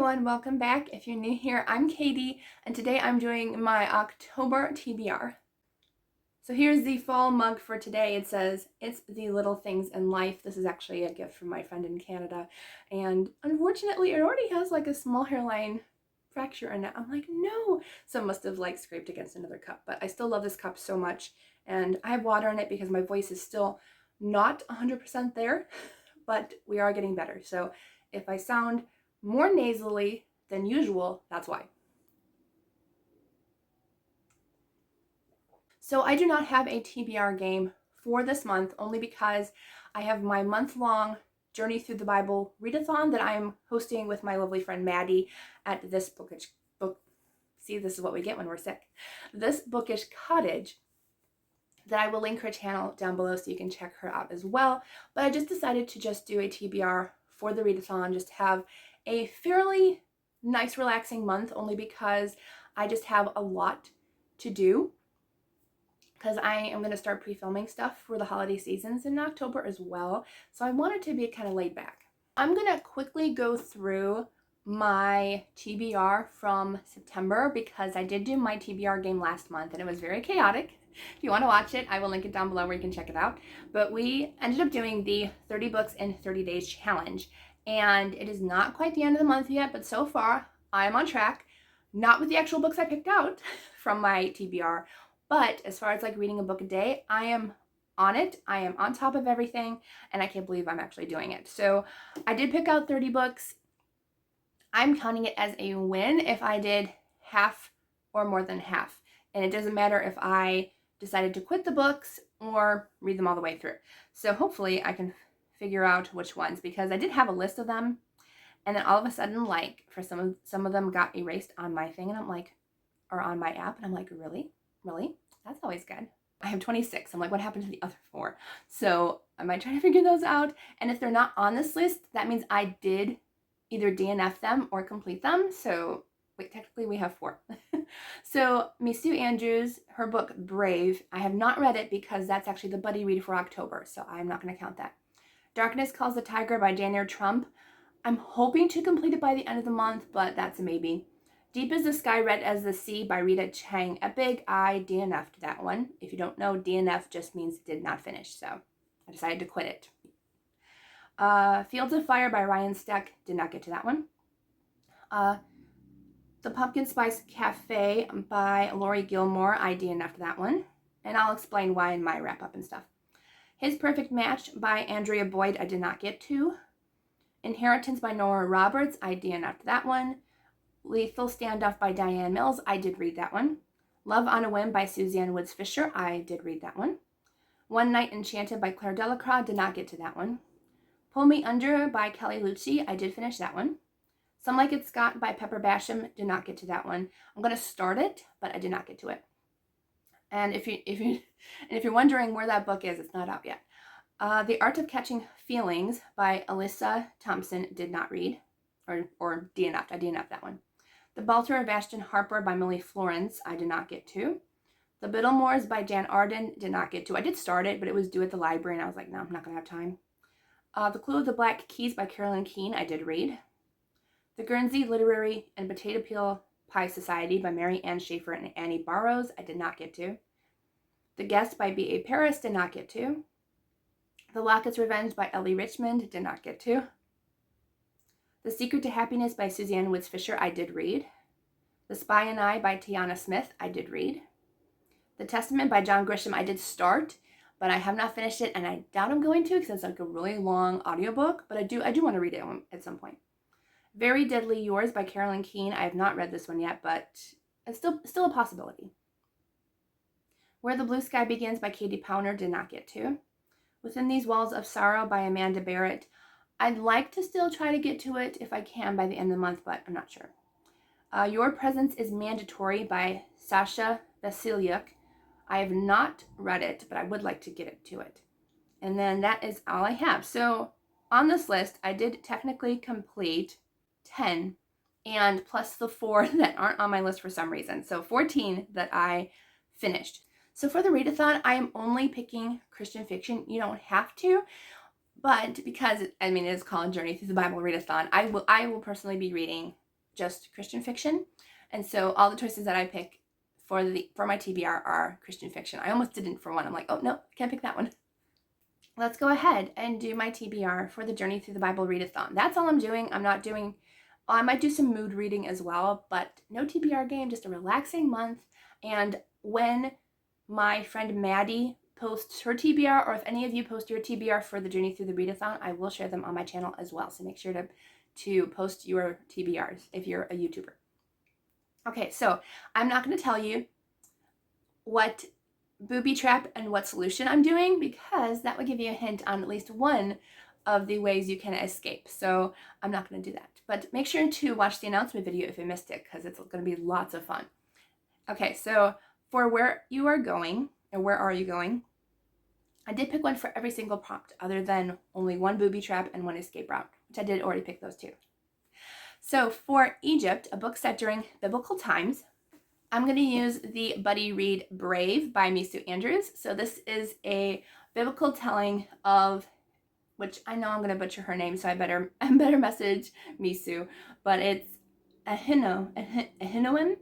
everyone, welcome back. If you're new here, I'm Katie, and today I'm doing my October TBR. So here's the fall mug for today. It says, "It's the little things in life." This is actually a gift from my friend in Canada, and unfortunately it already has like a small hairline fracture in it. I'm like, no! So it must have like scraped against another cup, but I still love this cup so much, and I have water in it because my voice is still not 100% there, but we are getting better. So if I sound more nasally than usual, that's why. So I do not have a TBR game for this month, only because I have my month-long Journey Through the Bible readathon that I'm hosting with my lovely friend Madi at this bookish book. See, this is what we get when we're sick. This Bookish Cottage, that I will link her channel down below so you can check her out as well. But I just decided to just do a TBR for the readathon, just have a fairly nice relaxing month, only because I just have a lot to do, because I am going to start pre-filming stuff for the holiday seasons in October as well. So I wanted to be kind of laid back. I'm going to quickly go through my TBR from September, because I did do my TBR game last month and it was very chaotic. If you want to watch it, I will link it down below where you can check it out. But we ended up doing the 30 books in 30 days challenge, and it is not quite the end of the month yet, but so far I am on track. Not with the actual books I picked out from my TBR, but as far as like reading a book a day, I am on it. I am on top of everything, and I can't believe I'm actually doing it. So I did pick out 30 books. I'm counting it as a win if I did half or more than half. And it doesn't matter if I decided to quit the books or read them all the way through. So hopefully I can figure out which ones, because I did have a list of them, and then all of a sudden, like, for some of them got erased on my thing, and I'm like, or on my app, and I'm like, really? That's always good. I have 26. I'm like, what happened to the other 4? So I might try to figure those out. And if they're not on this list, that means I did either DNF them or complete them. So wait, technically we have 4. So Miss Sue Andrews, her book Brave, I have not read it because that's actually the buddy read for October, so I'm not going to count that. Darkness Calls the Tiger by Daniel Trump. I'm hoping to complete it by the end of the month, but that's a maybe. Deep as the Sky, Red as the Sea by Rita Chang Epig. I DNF'd that one. If you don't know, DNF just means did not finish, so I decided to quit it. Fields of Fire by Ryan Steck. Did not get to that one. The Pumpkin Spice Cafe by Lori Gilmore. I DNF'd that one, and I'll explain why in my wrap-up and stuff. His Perfect Match by Andrea Boyd. I did not get to. Inheritance by Nora Roberts. I DNF'd that one. Lethal Standoff by Diane Mills. I did read that one. Love on a Whim by Suzanne Woods Fisher. I did read that one. One Night Enchanted by Claire Delacroix. Did not get to that one. Pull Me Under by Kelly Lucci. I did finish that one. Some Like It Scott by Pepper Basham. Did not get to that one. I'm going to start it, but I did not get to it. And if you're wondering where that book is, it's not out yet. The Art of Catching Feelings by Alyssa Thompson. Did not read, or DNF'd. I DNF'd that one. The Balter of Ashton Harper by Millie Florence. I did not get to. The Biddlemores by Jan Arden. Did not get to. I did start it, but it was due at the library, and I was like, no, I'm not going to have time. The Clue of the Black Keys by Carolyn Keene. I did read. The Guernsey Literary and Potato Peel Pie Society by Mary Ann Schaefer and Annie Barrows. I did not get to. The Guest by B.A. Paris. Did not get to. The Locket's Revenge by Ellie Richmond. Did not get to. The Secret to Happiness by Suzanne Woods Fisher. I did read. The Spy and I by Tiana Smith. I did read. The Testament by John Grisham. I did start, but I have not finished it, and I doubt I'm going to, because it's like a really long audiobook, but I do want to read it at some point. Very Deadly Yours by Carolyn Keene. I have not read this one yet, but it's still a possibility. Where the Blue Sky Begins by Katie Powner. Did not get to. Within These Walls of Sorrow by Amanda Barrett. I'd like to still try to get to it if I can by the end of the month, but I'm not sure. Your Presence is Mandatory by Sasha Vasilyuk. I have not read it, but I would like to get to it. And then that is all I have. So on this list, I did technically complete 10, and plus the 4 that aren't on my list for some reason. So 14 that I finished. So for the readathon, I am only picking Christian fiction. You don't have to, but because, it is called Journey Through the Bible Readathon, I will personally be reading just Christian fiction. And so all the choices that I pick for my TBR are Christian fiction. I almost didn't for one. I'm like, oh no, I can't pick that one. Let's go ahead and do my TBR for the Journey Through the Bible Readathon. That's all I'm doing. I might do some mood reading as well, but no TBR game, just a relaxing month. And when my friend Maddie posts her TBR, or if any of you post your TBR for the Journey Through the Readathon, I will share them on my channel as well. So make sure to post your TBRs if you're a YouTuber. Okay, so I'm not going to tell you what booby trap and what solution I'm doing, because that would give you a hint on at least one of the ways you can escape. So I'm not going to do that. But make sure to watch the announcement video if you missed it, because it's going to be lots of fun. Okay, so for where you are going, and where are you going, I did pick one for every single prompt, other than only one booby trap and one escape route, which I did already pick those two. So for Egypt, a book set during biblical times, I'm going to use the buddy read Brave by Misu Andrews. So this is a biblical telling of, which I know I'm going to butcher her name, so I better message Misu, but it's Ahinoam,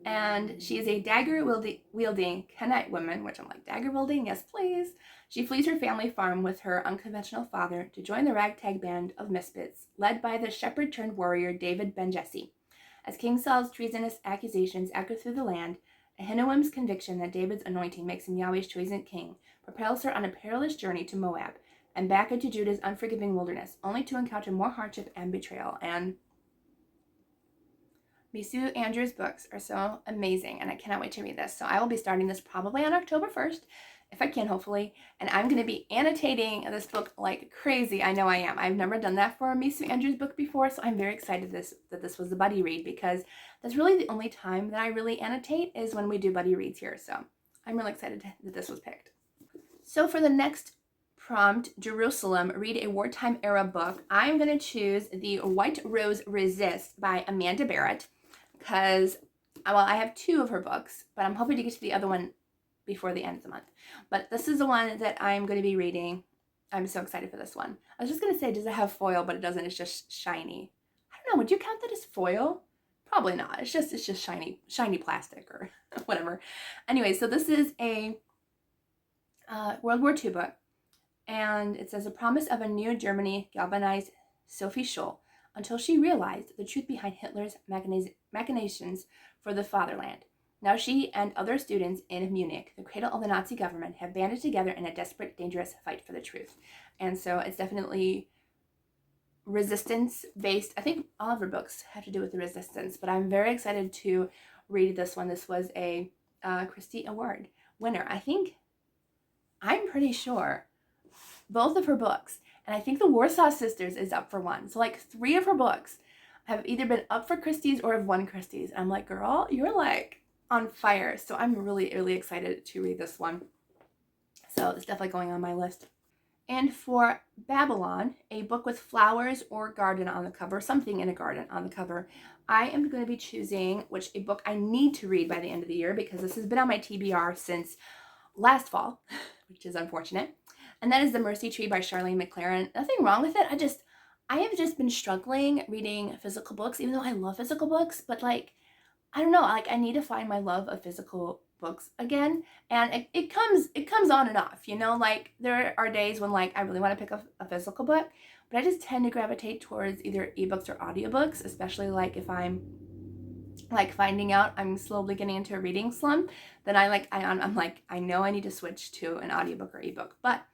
and she is a dagger-wielding Kenite woman, which I'm like, dagger-wielding? Yes, please. She flees her family farm with her unconventional father to join the ragtag band of misfits, led by the shepherd-turned-warrior David Ben Jesse. As King Saul's treasonous accusations echo through the land, Ahinoam's conviction that David's anointing makes him Yahweh's chosen king propels her on a perilous journey to Moab and back into Judah's unforgiving wilderness, only to encounter more hardship and betrayal. And Misu Andrews' books are so amazing, and I cannot wait to read this. So I will be starting this probably on October 1st, if I can, hopefully. And I'm going to be annotating this book like crazy. I know I am. I've never done that for a Misu Andrews book before, so I'm very excited that this was a buddy read, because that's really the only time that I really annotate is when we do buddy reads here. So I'm really excited that this was picked. So for the next prompt, Jerusalem, read a wartime era book, I'm going to choose The White Rose Resist by Amanda Barrett, because, well, I have two of her books, but I'm hoping to get to the other one before the end of the month. But this is the one that I'm going to be reading. I'm so excited for this one. I was just going to say, does it have foil? But it doesn't. It's just shiny. I don't know. Would you count that as foil? Probably not. It's just shiny plastic or whatever. Anyway, so this is a World War II book. And it says, a promise of a new Germany galvanized Sophie Scholl until she realized the truth behind Hitler's machinations for the fatherland. Now she and other students in Munich, the cradle of the Nazi government, have banded together in a desperate, dangerous fight for the truth. And so it's definitely resistance-based. I think all of her books have to do with the resistance, but I'm very excited to read this one. This was a Christie Award winner. I'm pretty sure both of her books, and I think the Warsaw Sisters is up for one. So like 3 of her books have either been up for Christie's or have won Christie's. I'm like, girl, you're like on fire. So I'm really, really excited to read this one. So it's definitely going on my list. And for Babylon, a book with flowers or garden on the cover, something in a garden on the cover, I am going to be choosing a book I need to read by the end of the year, because this has been on my TBR since last fall, which is unfortunate. And that is The Mercy Tree by Charlene McLaren. Nothing wrong with it. I have just been struggling reading physical books, even though I love physical books, but like, I don't know, like I need to find my love of physical books again. And it comes on and off, you know, like there are days when like I really want to pick up a physical book, but I just tend to gravitate towards either ebooks or audiobooks, especially like if I'm like finding out I'm slowly getting into a reading slump, then I'm like, I know I need to switch to an audiobook or ebook. But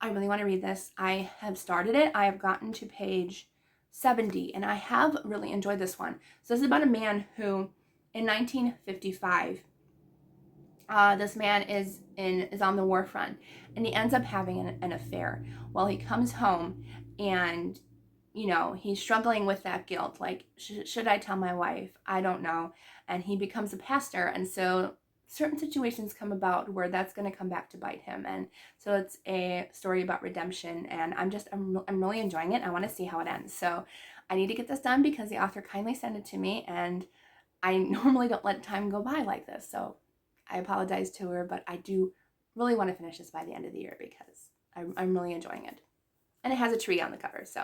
I really want to read this. I have started it. I have gotten to page 70, and I have really enjoyed this one. So this is about a man who, in 1955, this man is on the war front, and he ends up having an affair. Well, he comes home, and you know, he's struggling with that guilt. Like, should I tell my wife? I don't know. And he becomes a pastor, and so certain situations come about where that's going to come back to bite him. And so it's a story about redemption, and I'm really enjoying it. I want to see how it ends. So I need to get this done because the author kindly sent it to me, and I normally don't let time go by like this. So I apologize to her, but I do really want to finish this by the end of the year because I'm really enjoying it. And it has a tree on the cover, so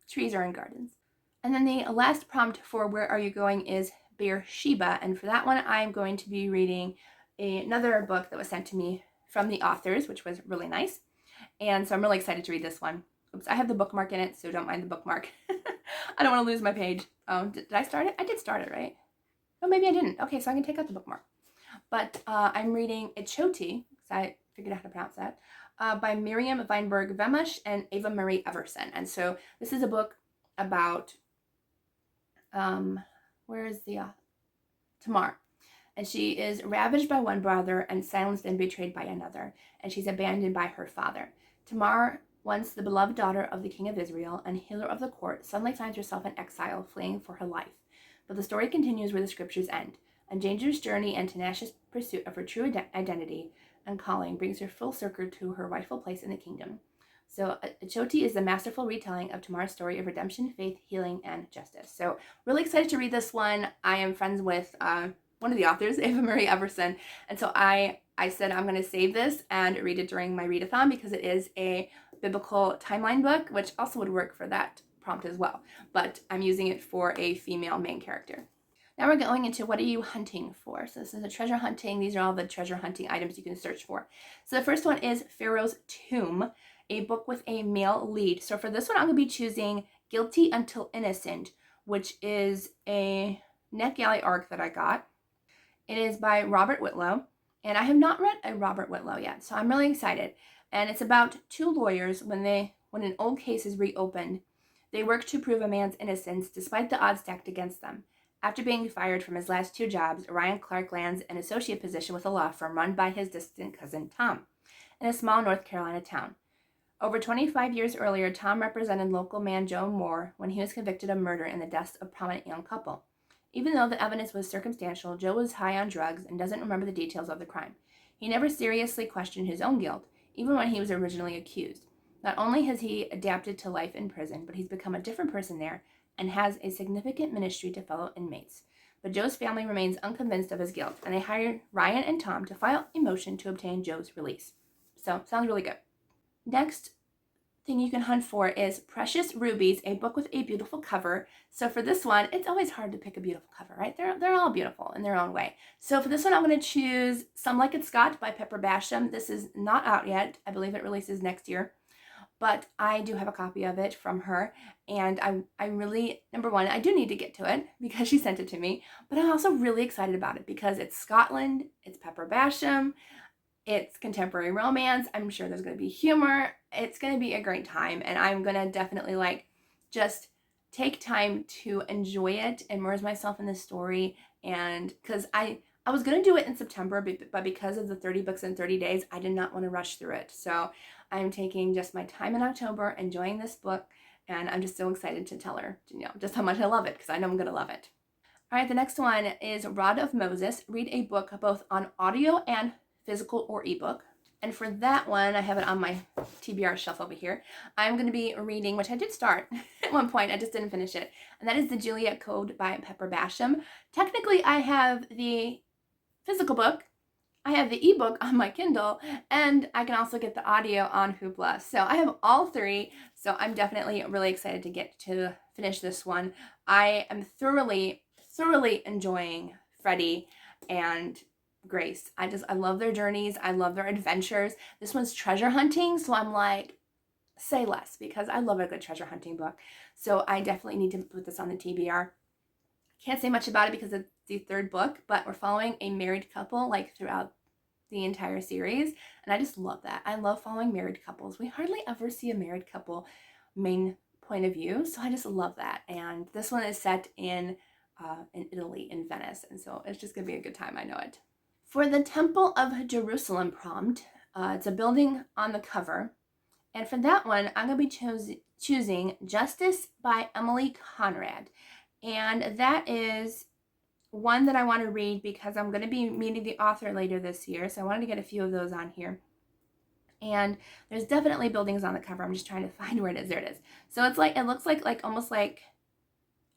trees are in gardens. And then the last prompt for Where Are You Going is Beersheba. And for that one, I'm going to be reading another book that was sent to me from the authors, which was really nice. And so I'm really excited to read this one. Oops, I have the bookmark in it, so don't mind the bookmark. I don't want to lose my page. Did I start it? I did start it, right? Oh, maybe I didn't. Okay, so I can take out the bookmark. But I'm reading Ichoti, because I figured out how to pronounce that, by Miriam Weinberg Vemush and Ava Marie Everson. And so this is a book about, where is the, Tamar. And she is ravaged by one brother and silenced and betrayed by another, and she's abandoned by her father. Tamar, once the beloved daughter of the king of Israel and healer of the court, suddenly finds herself in exile, fleeing for her life. But the story continues where the scriptures end. A dangerous journey and tenacious pursuit of her true identity and calling brings her full circle to her rightful place in the kingdom. So Achoti is the masterful retelling of Tamar's story of redemption, faith, healing, and justice. So really excited to read this one. I am friends with one of the authors, Ava Marie Everson, and so I said I'm going to save this and read it during my readathon because it is a biblical timeline book, which also would work for that prompt as well. But I'm using it for a female main character. Now we're going into what are you hunting for? So this is a treasure hunting. These are all the treasure hunting items you can search for. So the first one is Pharaoh's Tomb, a book with a male lead. So for this one, I'm going to be choosing Guilty Until Innocent, which is a NetGalley arc that I got. It is by Robert Whitlow, and I have not read a Robert Whitlow yet, so I'm really excited. And it's about two lawyers when an old case is reopened. They work to prove a man's innocence despite the odds stacked against them. After being fired from his last two jobs, Ryan Clark lands an associate position with a law firm run by his distant cousin Tom in a small North Carolina town. Over 25 years earlier, Tom represented local man Joe Moore when he was convicted of murder in the deaths of a prominent young couple. Even though the evidence was circumstantial, Joe was high on drugs and doesn't remember the details of the crime. He never seriously questioned his own guilt, even when he was originally accused. Not only has he adapted to life in prison, but he's become a different person there and has a significant ministry to fellow inmates. But Joe's family remains unconvinced of his guilt, and they hire Ryan and Tom to file a motion to obtain Joe's release. So, sounds really good. Next thing you can hunt for is Precious Rubies, a book with a beautiful cover. So for this one, it's always hard to pick a beautiful cover, right? They're all beautiful in their own way. So for this one, I'm going to choose Some Like It Scott by Paperbacks. This is not out yet. I believe it releases next year. But I do have a copy of it from her, and I really, number one, I do need to get to it because she sent it to me, but I'm also really excited about it because it's Scotland, it's Paperbacks, it's contemporary romance. I'm sure there's going to be humor. It's going to be a great time, and I'm going to definitely just take time to enjoy it, immerse myself in the story, and because I was going to do it in September, but because of the 30 books in 30 days, I did not want to rush through it. So I'm taking just my time in October, enjoying this book, and I'm just so excited to tell her, just how much I love it, because I know I'm going to love it. All right, the next one is Rod of Moses. Read a book both on audio and physical or ebook. And for that one, I have it on my TBR shelf over here. I'm going to be reading, which I did start at one point, I just didn't finish it, and that is The Juliet Code by Paperbacks. Technically, I have the physical book, I have the ebook on my Kindle, and I can also get the audio on Hoopla. So I have all three, so I'm definitely really excited to get to finish this one. I am thoroughly enjoying Freddie and Grace. I love their journeys. I love their adventures. This one's treasure hunting, so I'm like, say less, because I love a good treasure hunting book. So I definitely need to put this on the TBR. Can't say much about it because it's the third book, but we're following a married couple throughout the entire series, and I just love that. I love following married couples. We hardly ever see a married couple main point of view, so I just love that. And this one is set in Italy, in Venice, and so it's just gonna be a good time. I know it. For the Temple of Jerusalem prompt, it's a building on the cover, and for that one, I'm gonna be choosing Justice by Emily Conrad. And that is one that I want to read because I'm going to be meeting the author later this year. So I wanted to get a few of those on here. And there's definitely buildings on the cover. I'm just trying to find where it is. There it is. So it's it looks almost like,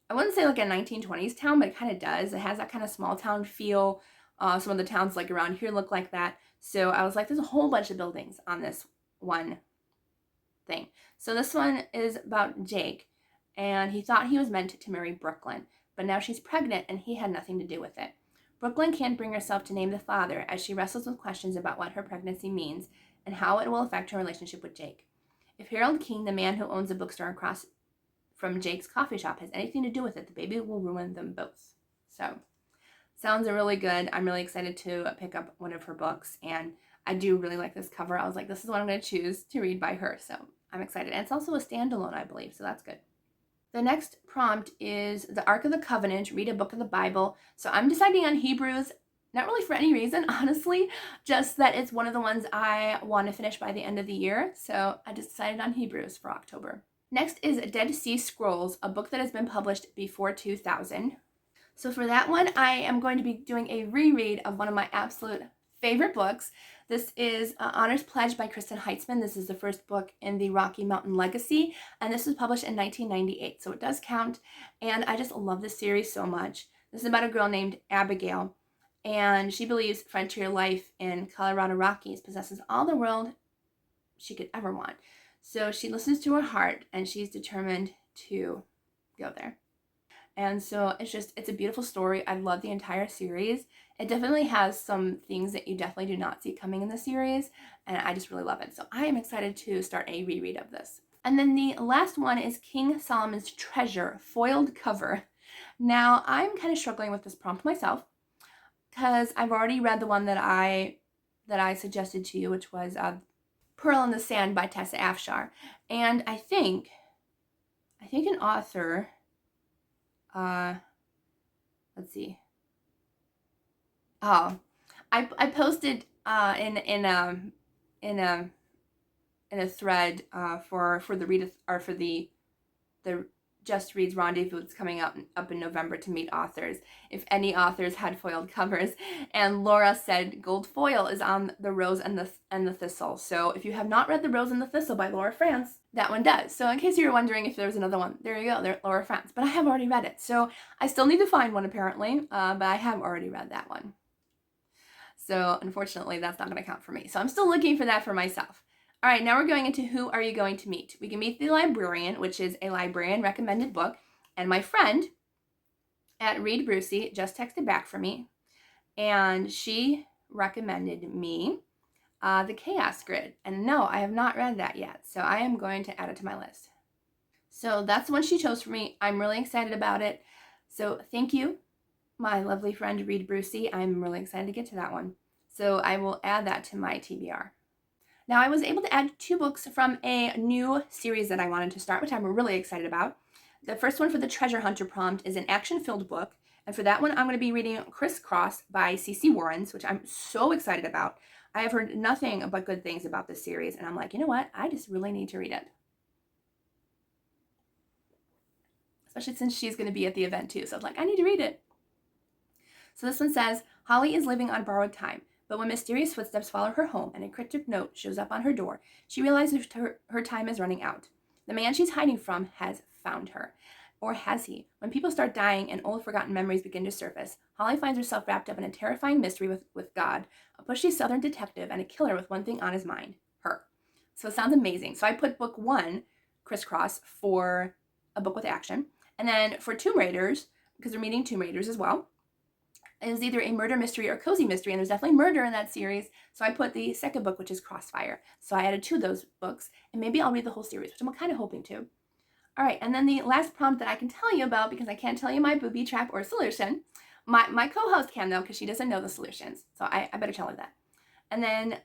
I wouldn't say like a 1920s town, but it kind of does. It has that kind of small town feel. Some of the towns around here look like that. So I was like, there's a whole bunch of buildings on this one thing. So this one is about Jake. and he thought he was meant to marry Brooklyn, but now she's pregnant and he had nothing to do with it. Brooklyn can't bring herself to name the father as she wrestles with questions about what her pregnancy means and how it will affect her relationship with Jake. If Harold King, the man who owns a bookstore across from Jake's coffee shop, has anything to do with it, the baby will ruin them both. So, sounds really good. I'm really excited to pick up one of her books, and I do really like this cover. I was like, this is what I'm going to choose to read by her, so I'm excited. And it's also a standalone, I believe, so that's good. The next prompt is the Ark of the Covenant, read a book of the Bible. So I'm deciding on Hebrews, not really for any reason, honestly, just that it's one of the ones I want to finish by the end of the year. So I just decided on Hebrews for October. Next is Dead Sea Scrolls, a book that has been published before 2000. So for that one, I am going to be doing a reread of one of my absolute favorite books. This is Honor's Pledge by Kristen Heitzman. This is the first book in the Rocky Mountain Legacy, and this was published in 1998, so it does count, and I just love this series so much. This is about a girl named Abigail, and she believes frontier life in Colorado Rockies possesses all the world she could ever want. So she listens to her heart, and she's determined to go there. And so it's a beautiful story. I love the entire series. It definitely has some things that you definitely do not see coming in the series, and I just really love it. So I am excited to start a reread of this. And then the last one is King Solomon's Treasure, foiled cover. Now, I'm kind of struggling with this prompt myself because I've already read the one that I suggested to you, which was Pearl in the Sand by Tessa Afshar. And I think an author, let's see. Oh, I posted in a thread for the Just Reads Rendezvous that's coming up in November to meet authors, if any authors had foiled covers, and Laura said gold foil is on The Rose and the Thistle. So if you have not read The Rose and the Thistle by Laura France, that one does. So in case you were wondering if there's another one, there you go, Laura France. But I have already read it, so I still need to find one apparently, but I have already read that one. So unfortunately, that's not going to count for me. So I'm still looking for that for myself. All right, now we're going into who are you going to meet? We can meet the librarian, which is a librarian recommended book, and my friend at Read Brucey just texted back for me, and she recommended me the Chaos Grid. And no, I have not read that yet, so I am going to add it to my list. So that's the one she chose for me. I'm really excited about it. So thank you, my lovely friend Read Brucey. I'm really excited to get to that one. So I will add that to my TBR. Now, I was able to add 2 books from a new series that I wanted to start, which I'm really excited about. The first one for the Treasure Hunter prompt is an action-filled book. And for that one, I'm going to be reading Crisscross by C.C. Warrens, which I'm so excited about. I have heard nothing but good things about this series, and I'm like, you know what? I just really need to read it. Especially since she's going to be at the event too. So I was like, I need to read it. So this one says, Holly is living on borrowed time. But when mysterious footsteps follow her home and a cryptic note shows up on her door, she realizes her time is running out. The man she's hiding from has found her. Or has he? When people start dying and old forgotten memories begin to surface, Holly finds herself wrapped up in a terrifying mystery with God, a pushy southern detective, and a killer with one thing on his mind, her. So it sounds amazing. So I put book 1, Crisscross, for a book with action. And then for Tomb Raiders, because they're meeting Tomb Raiders as well, it was either a murder mystery or cozy mystery, and there's definitely murder in that series, so I put the second book, which is Crossfire. So I added 2 of those books, and maybe I'll read the whole series, which I'm kind of hoping to. All right, and then the last prompt that I can tell you about, because I can't tell you my booby trap or solution, my co-host can, though, because she doesn't know the solutions, so I better tell her that. And then,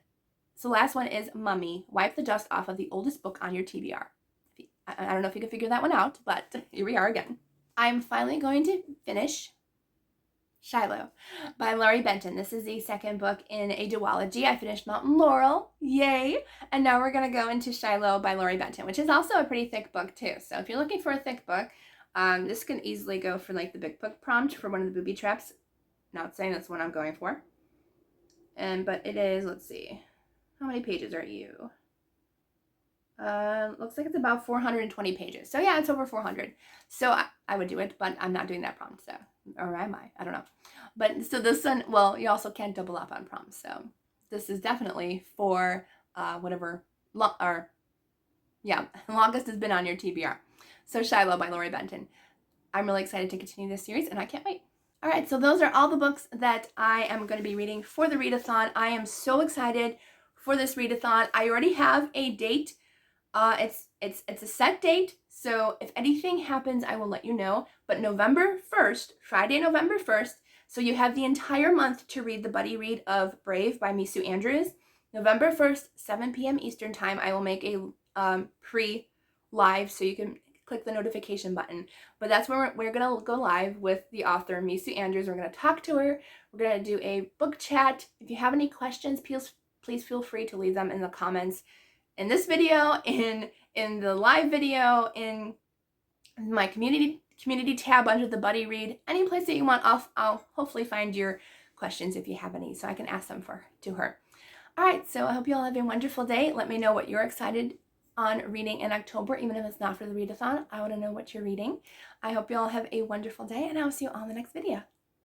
so the last one is Mummy, wipe the dust off of the oldest book on your TBR. I don't know if you can figure that one out, but here we are again. I'm finally going to finish Shiloh by Laurie Benton. This is the second book in a duology. I finished Mountain Laurel, yay! And now we're going to go into Shiloh by Laurie Benton, which is also a pretty thick book too. So if you're looking for a thick book, this can easily go for like the big book prompt for one of the booby traps. Not saying that's what I'm going for. But it is, let's see, how many pages are you? Looks like it's about 420 pages. So yeah, it's over 400. So I would do it, but I'm not doing that prompt. So, or am I? I don't know. But so this one, well, you also can't double up on prompts. So this is definitely for whatever, longest has been on your TBR. So Shiloh by Lori Benton. I'm really excited to continue this series, and I can't wait. All right, so those are all the books that I am going to be reading for the readathon. I am so excited for this readathon. I already have a date. It's a set date, so if anything happens, I will let you know. But November 1st, Friday, November 1st, so you have the entire month to read the buddy read of Brave by Misu Andrews. November 1st, 7 p.m. Eastern Time, I will make a pre-live, so you can click the notification button. But that's where we're going to go live with the author, Misu Andrews. We're going to talk to her. We're going to do a book chat. If you have any questions, please feel free to leave them in the comments in this video, in the live video, in my community tab under the buddy read, any place that you want. I'll hopefully find your questions if you have any, so I can ask them to her. All right, so I hope you all have a wonderful day. Let me know what you're excited on reading in October, even if it's not for the readathon. I want to know what you're reading. I hope you all have a wonderful day, and I'll see you all in the next video.